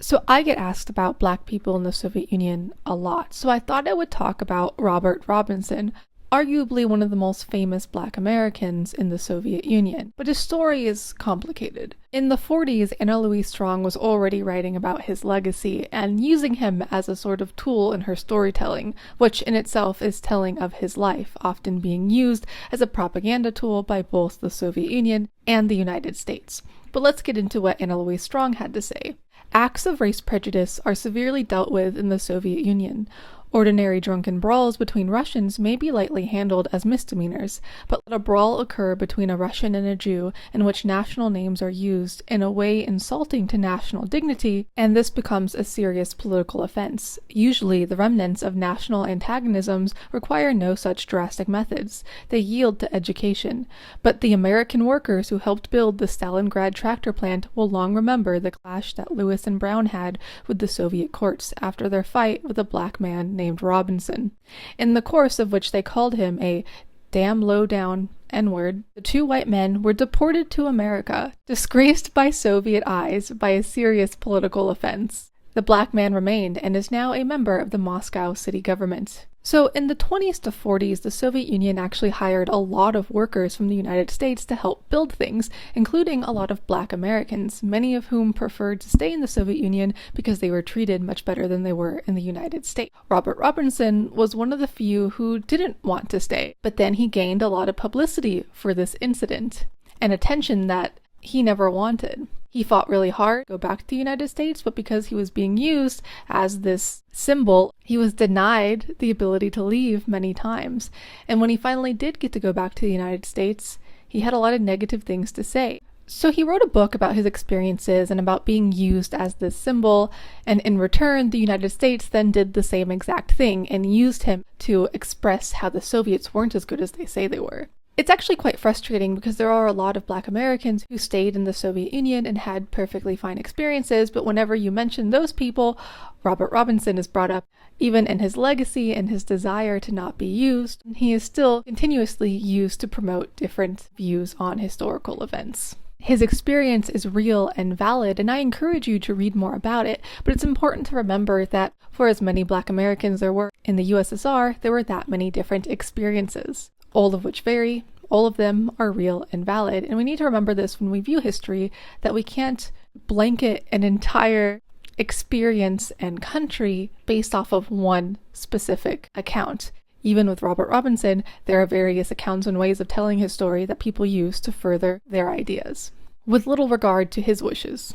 So I get asked about Black people in the Soviet Union a lot, so I thought I would talk about Robert Robinson, arguably one of the most famous Black Americans in the Soviet Union. But his story is complicated. In the 40s, Anna Louise Strong was already writing about his legacy and using him as a sort of tool in her storytelling, which in itself is telling of his life, often being used as a propaganda tool by both the Soviet Union and the United States. But let's get into what Anna Louise Strong had to say. Acts of race prejudice are severely dealt with in the Soviet Union. Ordinary drunken brawls between Russians may be lightly handled as misdemeanors, but let a brawl occur between a Russian and a Jew in which national names are used in a way insulting to national dignity, and this becomes a serious political offense. Usually, the remnants of national antagonisms require no such drastic methods. They yield to education. But the American workers who helped build the Stalingrad tractor plant will long remember the clash that Lewis and Brown had with the Soviet courts after their fight with a black man named Robinson, in the course of which they called him a damn low-down N-word. The two white men were deported to America, disgraced by Soviet eyes by a serious political offense. The black man remained and is now a member of the Moscow city government. So in the 20s to 40s, the Soviet Union actually hired a lot of workers from the United States to help build things, including a lot of Black Americans, many of whom preferred to stay in the Soviet Union because they were treated much better than they were in the United States. Robert Robinson was one of the few who didn't want to stay, but then he gained a lot of publicity for this incident, and attention that he never wanted. He fought really hard to go back to the United States, but because he was being used as this symbol, he was denied the ability to leave many times. And when he finally did get to go back to the United States, he had a lot of negative things to say. So he wrote a book about his experiences and about being used as this symbol, and in return, the United States then did the same exact thing and used him to express how the Soviets weren't as good as they say they were. It's actually quite frustrating because there are a lot of Black Americans who stayed in the Soviet Union and had perfectly fine experiences, but whenever you mention those people, Robert Robinson is brought up. Even in his legacy and his desire to not be used, he is still continuously used to promote different views on historical events. His experience is real and valid, and I encourage you to read more about it, but it's important to remember that for as many Black Americans there were in the USSR, there were that many different experiences. All of which vary, all of them are real and valid, and we need to remember this when we view history, that we can't blanket an entire experience and country based off of one specific account. Even with Robert Robinson, there are various accounts and ways of telling his story that people use to further their ideas, with little regard to his wishes.